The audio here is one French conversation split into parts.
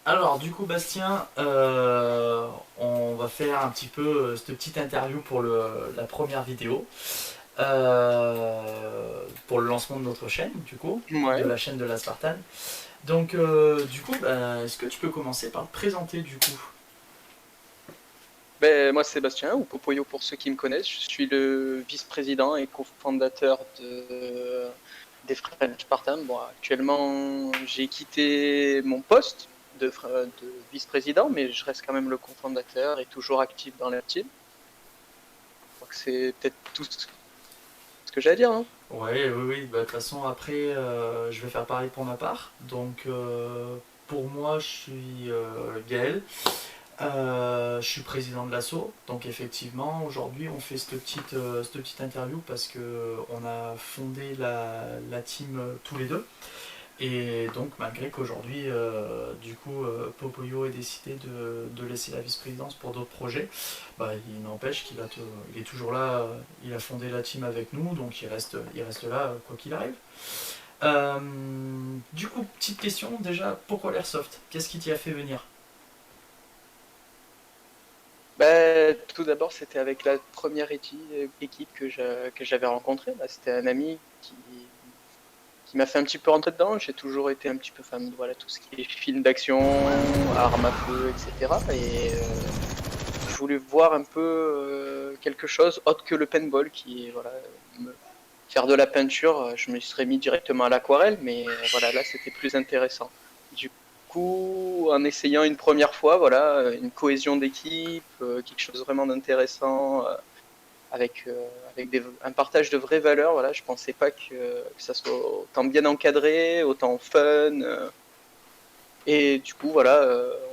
Alors, du coup, Bastien, on va faire un petit peu cette petite interview pour la première vidéo, pour le lancement de notre chaîne, du coup, de Ouais. la chaîne de la Spartan. Donc, du coup, est-ce que tu peux commencer par te présenter, du coup? Moi, c'est Sébastien, ou Popoyo pour ceux qui me connaissent. Je suis le vice-président et cofondateur des French Spartan. Bon, actuellement, j'ai quitté mon poste de vice-président, mais je reste quand même le cofondateur et toujours actif dans la team. Donc, c'est peut-être tout ce que j'ai à dire, hein. Ouais, oui, oui, bah, de toute façon, après, je vais faire pareil pour ma part. Donc, pour moi, je suis Gaël. Je suis président de l'asso, donc effectivement aujourd'hui on fait cette petite interview parce que on a fondé la team tous les deux et donc malgré qu'aujourd'hui du coup Popoyo ait décidé de laisser la vice-présidence pour d'autres projets, bah, il n'empêche il est toujours là, il a fondé la team avec nous donc il reste là quoi qu'il arrive. Euh, du coup petite question déjà, pourquoi l'airsoft? Qu'est-ce qui t'y a fait venir? Tout d'abord, c'était avec la première équipe que j'avais rencontrée. Bah, c'était un ami qui m'a fait un petit peu rentrer dedans. J'ai toujours été un petit peu fan de voilà, tout ce qui est film d'action, armes à feu, etc. Je voulais voir un peu quelque chose autre que le paintball, qui est voilà, faire de la peinture. Je me serais mis directement à l'aquarelle, mais voilà, là c'était plus intéressant. Du coup, en essayant une première fois, voilà, une cohésion d'équipe, quelque chose vraiment d'intéressant. Avec un partage de vraies valeurs. Voilà, je pensais pas que ça soit autant bien encadré, autant fun. Et du coup, voilà,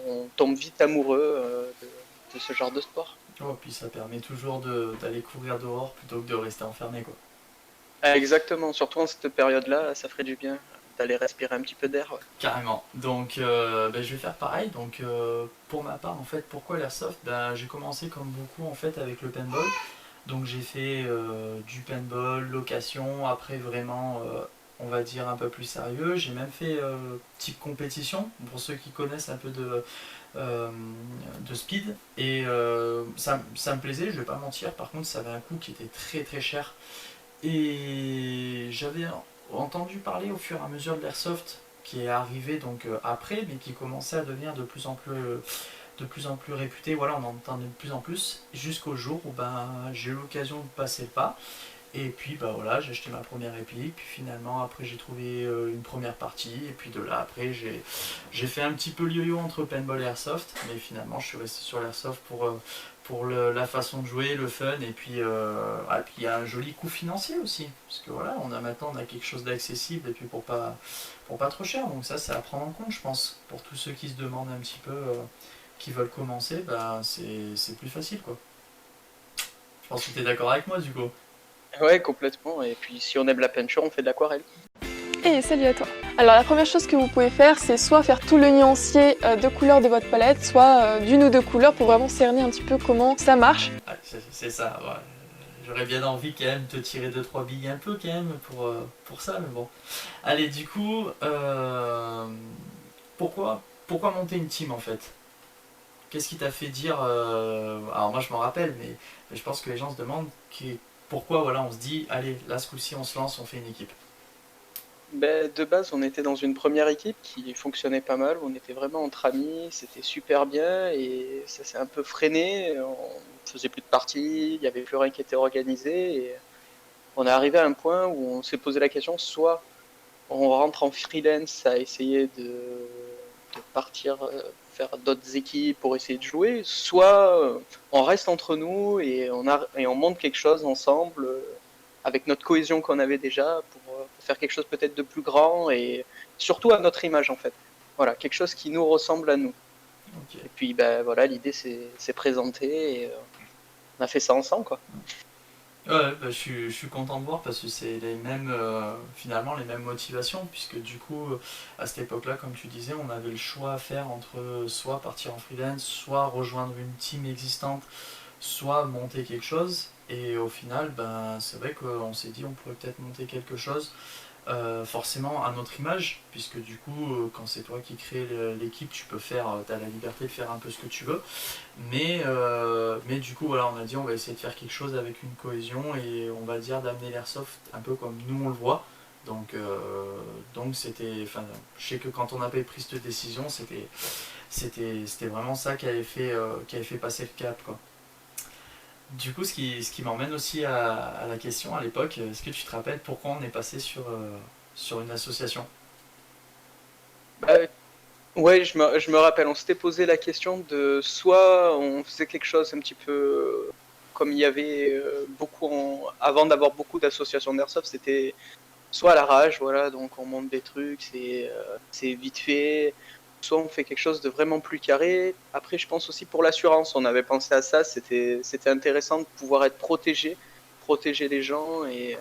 on tombe vite amoureux de ce genre de sport. Oh, puis ça permet toujours d'aller courir dehors plutôt que de rester enfermé, quoi. Exactement, surtout en cette période-là, ça ferait du bien d'aller respirer un petit peu d'air. Ouais. Carrément. Donc, je vais faire pareil. Donc, pour ma part, en fait, pourquoi l'airsoft? J'ai commencé comme beaucoup en fait avec le paintball. Donc, j'ai fait du paintball, location. Après, vraiment, on va dire un peu plus sérieux. J'ai même fait type compétition pour ceux qui connaissent un peu euh, de speed. Et ça me plaisait. Je vais pas mentir. Par contre, ça avait un coût qui était très très cher. Et j'avais entendu parler au fur et à mesure de l'airsoft qui est arrivé donc après, mais qui commençait à devenir de plus en plus réputé. Voilà, on en entendait de plus en plus jusqu'au jour où j'ai eu l'occasion de passer le pas. Et puis voilà, j'ai acheté ma première réplique. Puis finalement, après, j'ai trouvé une première partie. Et puis de là, après, j'ai fait un petit peu le yo-yo entre paintball et airsoft. Mais finalement, je suis resté sur l'airsoft pour la façon de jouer, le fun. Et puis, puis il y a un joli coût financier aussi. Parce que voilà, on a quelque chose d'accessible. Et puis pour pas trop cher. Donc ça, c'est à prendre en compte, je pense. Pour tous ceux qui se demandent un petit peu, qui veulent commencer, c'est plus facile, quoi. Je pense que tu es d'accord avec moi, du coup. Ouais, complètement. Et puis si on aime la peinture, on fait de l'aquarelle. Et salut à toi. Alors la première chose que vous pouvez faire, c'est soit faire tout le nuancier de couleurs de votre palette, soit d'une ou deux couleurs pour vraiment cerner un petit peu comment ça marche. Ouais, c'est ça, ouais. J'aurais bien envie quand même de te tirer deux trois billes un peu quand même pour ça, mais bon. Allez, du coup, pourquoi monter une team en fait? Qu'est-ce qui t'a fait dire alors moi je m'en rappelle, mais je pense que les gens se demandent pourquoi voilà on se dit allez là ce coup-ci on se lance, on fait une équipe. De base, on était dans une première équipe qui fonctionnait pas mal. On était vraiment entre amis, c'était super bien et ça s'est un peu freiné. On faisait plus de parties, il y avait plus rien qui était organisé. Et on est arrivé à un point où on s'est posé la question soit on rentre en freelance à essayer de partir faire d'autres équipes pour essayer de jouer, soit on reste entre nous et on monte quelque chose ensemble avec notre cohésion qu'on avait déjà pour faire quelque chose peut-être de plus grand et surtout à notre image en fait. Voilà, quelque chose qui nous ressemble à nous. Ok. Et puis voilà, l'idée c'est présentée et on a fait ça ensemble quoi. Ouais, je suis content de voir parce que c'est les mêmes, finalement les mêmes motivations, puisque du coup, à cette époque-là, comme tu disais, on avait le choix à faire entre soit partir en freelance, soit rejoindre une team existante, soit monter quelque chose. Et au final, c'est vrai qu'on s'est dit on pourrait peut-être monter quelque chose forcément à notre image, puisque du coup, quand c'est toi qui crée l'équipe, tu peux faire, tu as la liberté de faire un peu ce que tu veux. Mais du coup, voilà, on a dit on va essayer de faire quelque chose avec une cohésion et on va dire d'amener l'airsoft un peu comme nous on le voit. Donc c'était, enfin, je sais que quand on avait pris cette décision, c'était vraiment ça qui avait fait passer le cap, quoi. Du coup, ce qui m'emmène aussi à la question à l'époque, est-ce que tu te rappelles pourquoi on est passé sur une association? Bah, ouais, je me rappelle, on s'était posé la question de soit on faisait quelque chose un petit peu comme il y avait avant d'avoir beaucoup d'associations d'airsoft, c'était soit à l'arrache, voilà, donc on monte des trucs, c'est vite fait, soit on fait quelque chose de vraiment plus carré. Après, je pense aussi pour l'assurance, on avait pensé à ça, c'était intéressant de pouvoir être protéger les gens et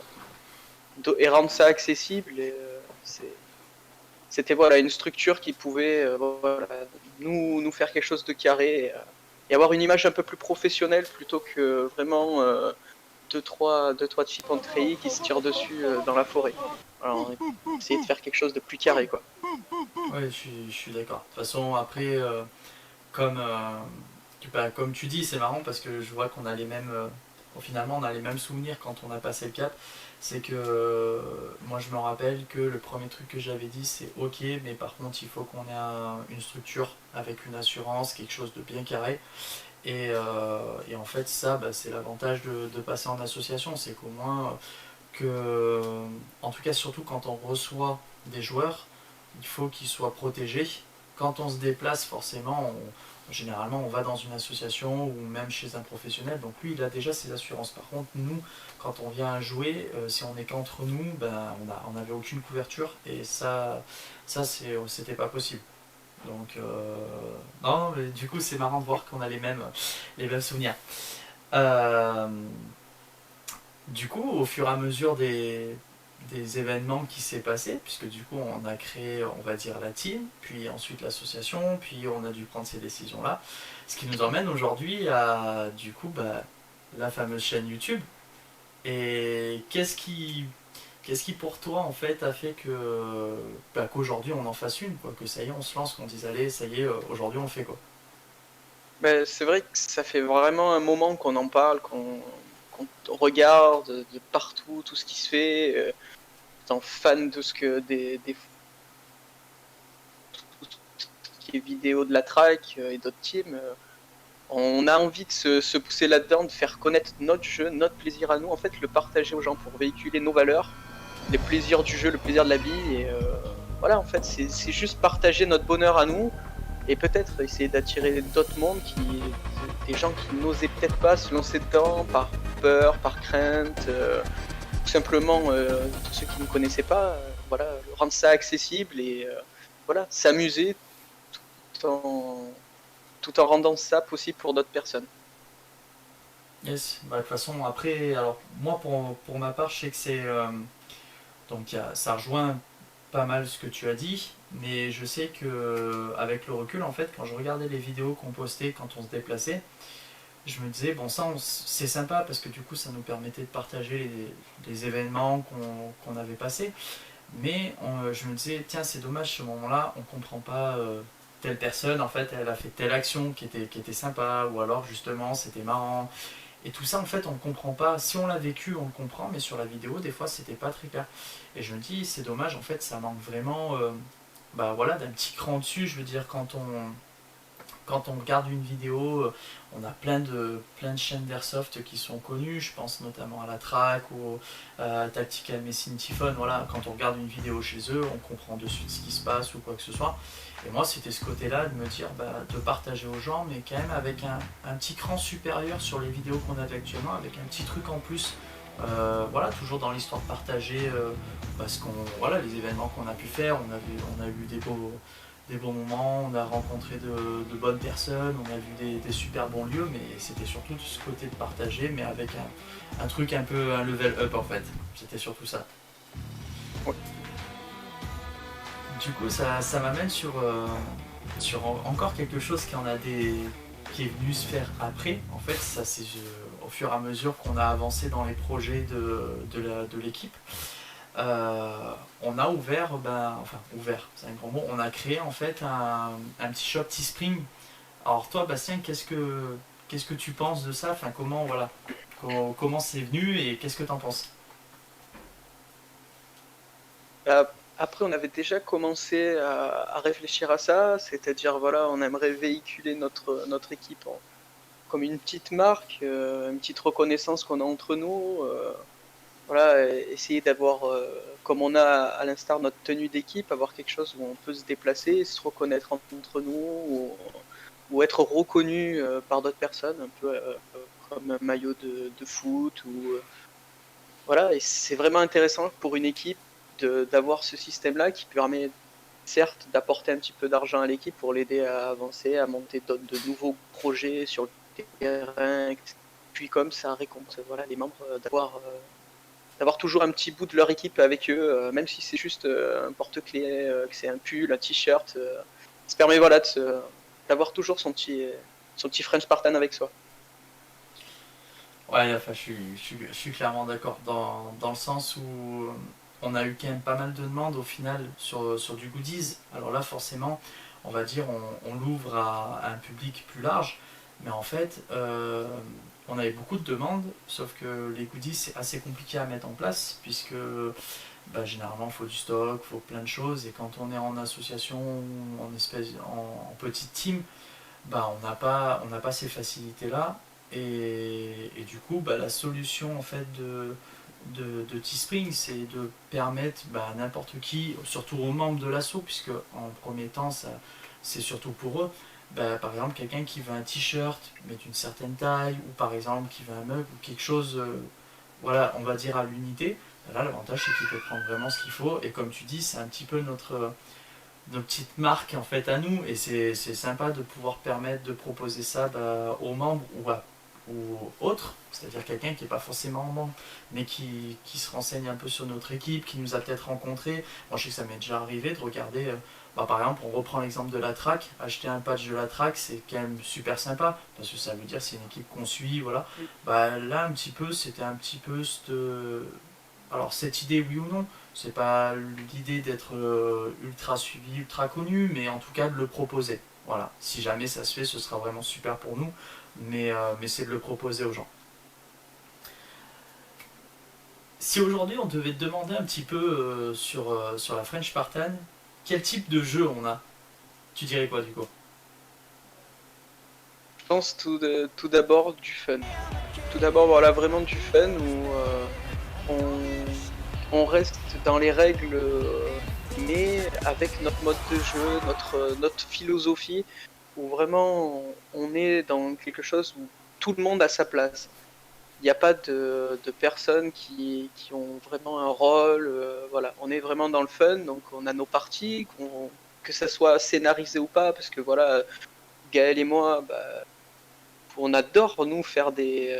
rendre ça accessible. C'était voilà, une structure qui pouvait voilà, nous faire quelque chose de carré et avoir une image un peu plus professionnelle plutôt que vraiment deux, trois types en treillis qui se tirent dessus dans la forêt. Alors, essayer de faire quelque chose de plus carré, quoi. Oui, je suis d'accord. De toute façon, après, comme, comme tu dis, c'est marrant parce que je vois qu'on a les mêmes. Finalement, on a les mêmes souvenirs quand on a passé le cap. C'est que moi, je me rappelle que le premier truc que j'avais dit, c'est ok, mais par contre, il faut qu'on ait une structure avec une assurance, quelque chose de bien carré. Et en fait, ça, bah, c'est l'avantage de passer en association, c'est qu'au moins, en tout cas, surtout quand on reçoit des joueurs, il faut qu'ils soient protégés. Quand on se déplace, forcément, généralement, on va dans une association ou même chez un professionnel, donc lui, il a déjà ses assurances. Par contre, nous, quand on vient jouer, si on n'est qu'entre nous, ben, on n'avait aucune couverture et c'était pas possible. Donc, non, mais du coup, c'est marrant de voir qu'on a les mêmes souvenirs. Euh, du coup, au fur et à mesure des événements qui s'est passé, puisque du coup on a créé, on va dire, la team, puis ensuite l'association, puis on a dû prendre ces décisions-là, ce qui nous emmène aujourd'hui à, du coup, bah, la fameuse chaîne YouTube. Et qu'est-ce qui pour toi en fait a fait qu'aujourd'hui on en fasse une, quoi, que ça y est, on se lance, qu'on dise allez, ça y est, aujourd'hui on fait quoi. Ben, c'est vrai que ça fait vraiment un moment qu'on en parle, qu'on regarde de partout tout ce qui se fait, étant fan de ce que tout ce qui est vidéo de la track et d'autres teams. On a envie de se pousser là-dedans, de faire connaître notre jeu, notre plaisir à nous, en fait, le partager aux gens pour véhiculer nos valeurs, les plaisirs du jeu, le plaisir de la vie. Et voilà, en fait, c'est juste partager notre bonheur à nous et peut-être essayer d'attirer d'autres mondes, des gens qui n'osaient peut-être pas se lancer dedans par peur, par crainte, tout simplement tous ceux qui ne connaissaient pas, voilà, rendre ça accessible et voilà, s'amuser tout tout en rendant ça possible pour d'autres personnes. Yes, bah, de toute façon, après, alors moi pour ma part, je sais que donc ça rejoint pas mal ce que tu as dit, mais je sais que avec le recul, en fait, quand je regardais les vidéos qu'on postait quand on se déplaçait, je me disais, bon, ça, c'est sympa parce que du coup, ça nous permettait de partager les événements qu'on avait passés. Mais je me disais, tiens, c'est dommage ce moment-là, on comprend pas telle personne, en fait, elle a fait telle action qui était sympa, ou alors justement, c'était marrant. Et tout ça, en fait, on ne comprend pas. Si on l'a vécu, on le comprend, mais sur la vidéo, des fois, c'était pas très clair. Et je me dis, c'est dommage, en fait, ça manque vraiment bah, voilà, d'un petit cran dessus. Je veux dire, quand on regarde une vidéo, on a plein de chaînes d'airsoft qui sont connues, je pense notamment à la Track ou à Tactical Messine Typhon. Voilà, quand on regarde une vidéo chez eux, on comprend de suite ce qui se passe ou quoi que ce soit. Et moi, c'était ce côté-là de me dire, bah, de partager aux gens, mais quand même avec un petit cran supérieur sur les vidéos qu'on avait actuellement, avec un petit truc en plus. Voilà, toujours dans l'histoire partagée, parce voilà, les événements qu'on a pu faire, on a eu des bons moments, on a rencontré de bonnes personnes, on a vu des super bons lieux, mais c'était surtout ce côté de partager, mais avec un truc un peu un level up en fait. C'était surtout ça. Ouais. Du coup, ça m'amène sur encore quelque chose qui est venu se faire après. En fait, ça c'est au fur et à mesure qu'on a avancé dans les projets de l'équipe. on a ouvert, enfin ouvert, c'est un grand mot, on a créé en fait un petit shop Teespring. Alors toi Bastien, qu'est-ce que tu penses de ça? Enfin comment voilà, comment c'est venu et qu'est-ce que tu en penses? Euh, Après, on avait déjà commencé à réfléchir à ça, c'est-à-dire, voilà, on aimerait véhiculer notre équipe comme une petite marque, une petite reconnaissance qu'on a entre nous. Voilà, essayer d'avoir, comme on a à l'instar notre tenue d'équipe, avoir quelque chose où on peut se déplacer, se reconnaître entre nous, ou être reconnu par d'autres personnes, un peu comme un maillot de foot, voilà, et c'est vraiment intéressant pour une équipe d'avoir ce système-là qui permet certes d'apporter un petit peu d'argent à l'équipe pour l'aider à avancer, à monter de nouveaux projets sur le terrain, puis comme ça récompense voilà, les membres d'avoir toujours un petit bout de leur équipe avec eux, même si c'est juste un porte-clés, que c'est un pull, un t-shirt. Ça permet voilà, d'avoir toujours son petit French Spartan avec soi. Ouais, enfin je suis clairement d'accord dans le sens où on a eu quand même pas mal de demandes au final sur du goodies. Alors là forcément, on va dire on l'ouvre à un public plus large, mais en fait on avait beaucoup de demandes, sauf que les goodies c'est assez compliqué à mettre en place puisque généralement il faut du stock, il faut plein de choses et quand on est en association ou en petite team, on n'a pas ces facilités là et du coup la solution en fait de Teespring c'est de permettre à n'importe qui, surtout aux membres de l'asso puisque en premier temps c'est surtout pour eux, par exemple quelqu'un qui veut un t-shirt mais d'une certaine taille ou par exemple qui veut un mug ou quelque chose voilà on va dire à l'unité, là l'avantage c'est qu'il peut prendre vraiment ce qu'il faut et comme tu dis c'est un petit peu notre petite marque en fait à nous et c'est sympa de pouvoir permettre de proposer ça aux membres ou autres, c'est-à-dire quelqu'un qui n'est pas forcément membre mais qui se renseigne un peu sur notre équipe, qui nous a peut-être rencontrés. Moi je sais que ça m'est déjà arrivé de regarder, par exemple on reprend l'exemple de la track, acheter un patch de la track c'est quand même super sympa parce que ça veut dire c'est une équipe qu'on suit, voilà. Là un petit peu c'était un petit peu alors cette idée oui ou non, c'est pas l'idée d'être ultra suivi, ultra connu, mais en tout cas de le proposer. Voilà, si jamais ça se fait, ce sera vraiment super pour nous, mais c'est de le proposer aux gens. Si aujourd'hui on devait te demander un petit peu sur la French Spartan, quel type de jeu on a, tu dirais quoi du coup? Je pense tout d'abord du fun. Tout d'abord, voilà, vraiment du fun où on reste dans les règles, mais avec notre mode de jeu, notre philosophie, où vraiment on est dans quelque chose où tout le monde a sa place. Il n'y a pas de personnes qui ont vraiment un rôle. Voilà, on est vraiment dans le fun, donc on a nos parties, que ça soit scénarisé ou pas, parce que voilà, Gaël et moi, on adore nous faire des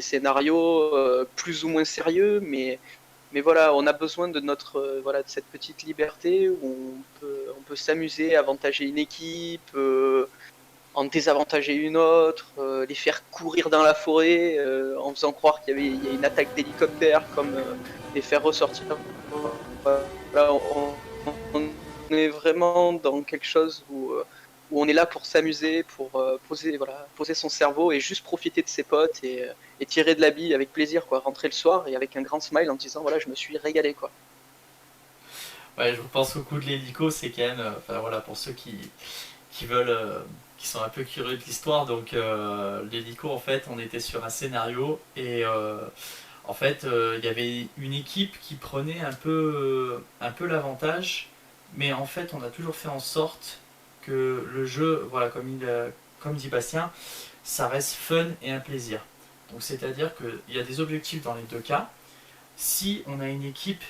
scénarios plus ou moins sérieux, mais voilà, on a besoin de voilà, de cette petite liberté où on peut s'amuser, avantager une équipe, en désavantager une autre, les faire courir dans la forêt en faisant croire il y a une attaque d'hélicoptère, comme les faire ressortir. Voilà, on est vraiment dans quelque chose où on est là pour s'amuser, pour poser son cerveau et juste profiter de ses potes et tirer de la bille avec plaisir, quoi. Rentrer le soir et avec un grand smile en disant voilà, je me suis régalé, quoi. Ouais, je pense au coup de l'hélico, c'est quand même, enfin voilà, pour ceux qui veulent, qui sont un peu curieux de l'histoire, donc l'hélico en fait, on était sur un scénario et en fait, il y avait une équipe qui prenait un peu l'avantage, mais en fait, on a toujours fait en sorte que le jeu, voilà, comme dit Bastien, ça reste fun et un plaisir. Donc c'est-à-dire qu'il y a des objectifs dans les deux cas. Si on a une équipe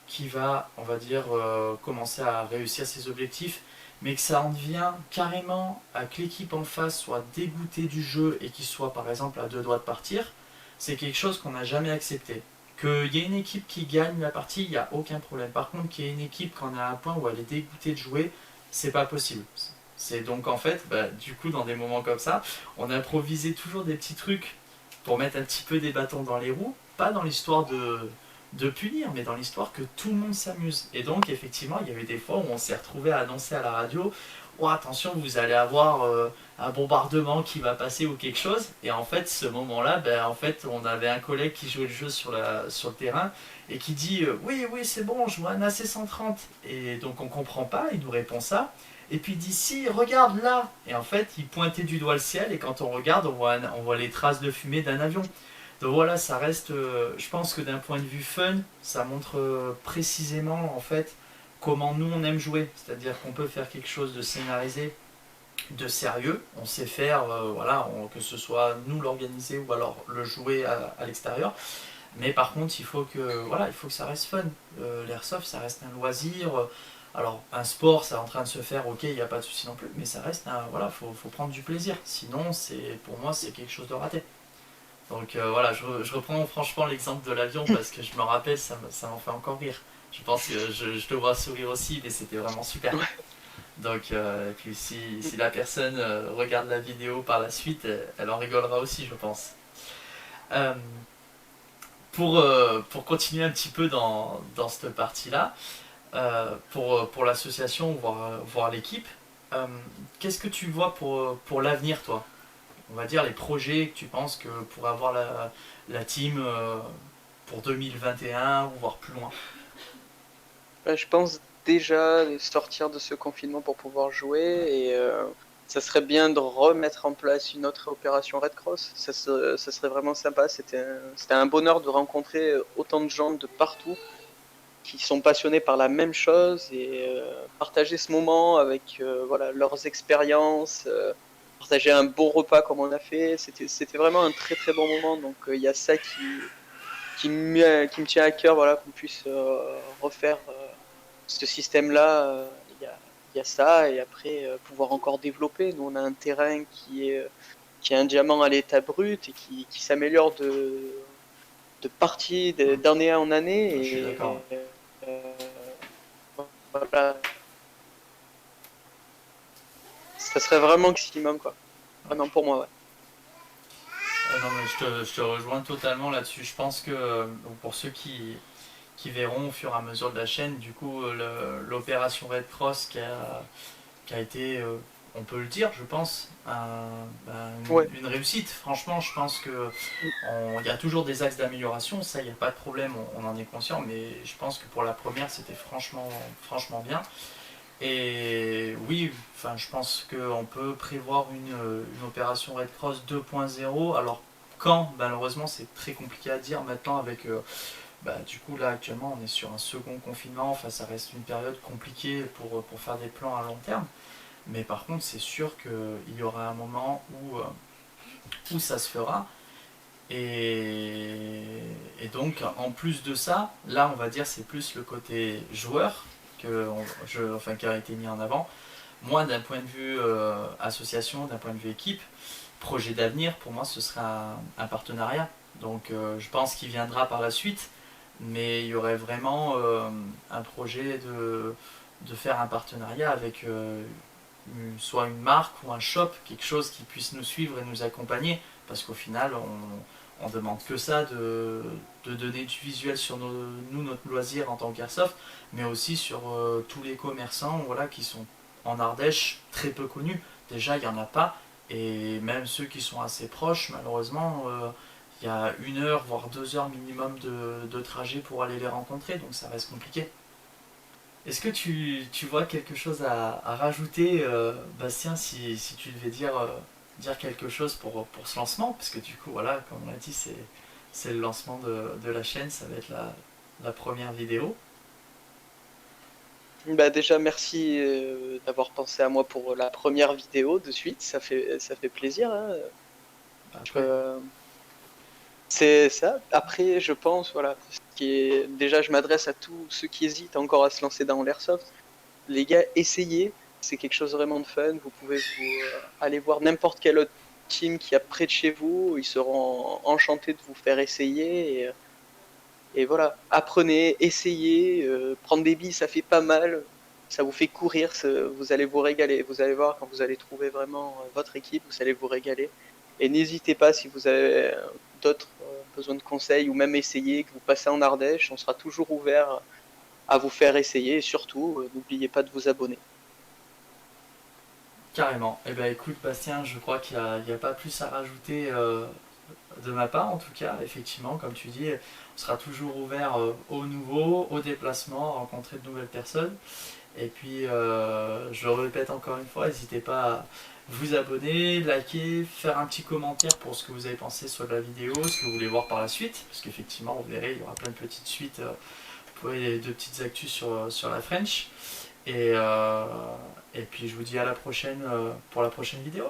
qui va, on va dire, commencer à réussir ses objectifs, mais que ça en devient carrément à que l'équipe en face soit dégoûtée du jeu et qu'il soit par exemple à deux doigts de partir, c'est quelque chose qu'on n'a jamais accepté. Qu'il y ait une équipe qui gagne la partie, il n'y a aucun problème. Par contre, qu'il y ait une équipe qu'on a à un point où elle est dégoûtée de jouer, c'est pas possible. C'est donc en fait, du coup, dans des moments comme ça, on improvisait toujours des petits trucs pour mettre un petit peu des bâtons dans les roues, pas dans l'histoire de punir, mais dans l'histoire que tout le monde s'amuse. Et donc, effectivement, il y avait des fois où on s'est retrouvé à annoncer à la radio, oh, attention, vous allez avoir un bombardement qui va passer ou quelque chose. Et en fait, ce moment-là, ben, en fait, on avait un collègue qui jouait le jeu sur le terrain et qui dit oui, oui, c'est bon, je vois un AC-130. Et donc, on comprend pas, il nous répond ça. Et puis il dit si, regarde là. Et en fait, il pointait du doigt le ciel et quand on regarde, on voit les traces de fumée d'un avion. Donc voilà, ça reste, je pense que d'un point de vue fun, ça montre précisément en fait comment nous on aime jouer. C'est-à-dire qu'on peut faire quelque chose de scénarisé, de sérieux. On sait faire, voilà, que ce soit nous l'organiser ou alors le jouer à l'extérieur. Mais par contre, il faut que ça reste fun. L'airsoft, ça reste un loisir. Alors, un sport, c'est en train de se faire, ok, il n'y a pas de souci non plus, mais ça reste voilà, faut prendre du plaisir. Sinon, pour moi, c'est quelque chose de raté. Donc voilà, je reprends franchement l'exemple de l'avion parce que je me rappelle, ça m'en fait encore rire. Je pense que je te vois sourire aussi, mais c'était vraiment super. Donc, et puis si la personne regarde la vidéo par la suite, elle en rigolera aussi, je pense. Euh, pour continuer un petit peu dans cette partie-là, pour l'association, voir l'équipe, qu'est-ce que tu vois pour l'avenir, toi? On va dire les projets que tu penses que pourrait avoir la team pour 2021 ou voire plus loin. Je pense déjà sortir de ce confinement pour pouvoir jouer et ça serait bien de remettre en place une autre opération Red Cross. Ça serait vraiment sympa. C'était un bonheur de rencontrer autant de gens de partout qui sont passionnés par la même chose et partager ce moment avec voilà, leurs expériences, partager un bon repas comme on a fait. C'était vraiment un très très bon moment. Donc il y a ça qui me tient à cœur, voilà, qu'on puisse refaire ce système-là. Il y a ça et après pouvoir encore développer. Nous on a un terrain qui est un diamant à l'état brut et qui s'améliore de partie d'année en année Je suis et d'accord. voilà, ça serait vraiment le maximum quoi. Vraiment pour moi, ouais. Non, mais je te rejoins totalement là-dessus. Je pense que pour ceux qui verront au fur et à mesure de la chaîne, du coup, l'opération Red Cross qui a été, on peut le dire, je pense, Ouais. une réussite. Franchement, je pense que il y a toujours des axes d'amélioration, ça, il n'y a pas de problème, on en est conscient, mais je pense que pour la première, c'était franchement bien. Et oui, enfin, je pense qu'on peut prévoir une opération Red Cross 2.0. Alors, quand, malheureusement, c'est très compliqué à dire maintenant avec du coup, là, actuellement, on est sur un second confinement. Enfin, ça reste une période compliquée pour faire des plans à long terme. Mais par contre, c'est sûr qu'il y aura un moment où ça se fera. Et donc, en plus de ça, là, on va dire, c'est plus le côté joueur qui a été mis en avant. Moi, d'un point de vue association, d'un point de vue équipe, projet d'avenir, pour moi, ce sera un partenariat. Donc, je pense qu'il viendra par la suite, mais il y aurait vraiment un projet de faire un partenariat avec soit une marque ou un shop, quelque chose qui puisse nous suivre et nous accompagner, parce qu'au final, on demande que ça, de donner du visuel sur notre loisir en tant qu'airsoft, mais aussi sur tous les commerçants, voilà, qui sont en Ardèche très peu connus. Déjà, il n'y en a pas, et même ceux qui sont assez proches, malheureusement, il y a 1 heure, voire 2 heures minimum de trajet pour aller les rencontrer, donc ça reste compliqué. Est-ce que tu vois quelque chose à rajouter, Bastien, si tu devais dire quelque chose pour ce lancement? Parce que du coup, voilà, comme on l'a dit, c'est le lancement de la chaîne, ça va être la première vidéo. Bah déjà merci d'avoir pensé à moi pour la première vidéo de suite, ça fait plaisir, hein. Après, C'est ça. Après, je pense, voilà, déjà, je m'adresse à tous ceux qui hésitent encore à se lancer dans l'airsoft. Les gars, essayez. C'est quelque chose vraiment de fun. Vous pouvez aller voir n'importe quel autre team qui est près de chez vous. Ils seront enchantés de vous faire essayer. Et voilà, apprenez, essayez. Prendre des billes, ça fait pas mal. Ça vous fait courir. Vous allez vous régaler. Vous allez voir quand vous allez trouver vraiment votre équipe, vous allez vous régaler. Et n'hésitez pas si vous avez d'autres besoin de conseils ou même essayer, que vous passez en Ardèche, on sera toujours ouvert à vous faire essayer et surtout, n'oubliez pas de vous abonner. Carrément. Eh ben écoute Bastien, je crois qu'il y a pas plus à rajouter de ma part en tout cas. Effectivement, comme tu dis, on sera toujours ouvert aux nouveaux, aux déplacements, à rencontrer de nouvelles personnes. Et puis, je le répète encore une fois, n'hésitez pas à vous abonner, liker, faire un petit commentaire pour ce que vous avez pensé sur la vidéo, ce que vous voulez voir par la suite, parce qu'effectivement, vous verrez, il y aura plein de petites suites, vous pouvez de petites actus sur la French. Et puis, je vous dis à la prochaine pour la prochaine vidéo.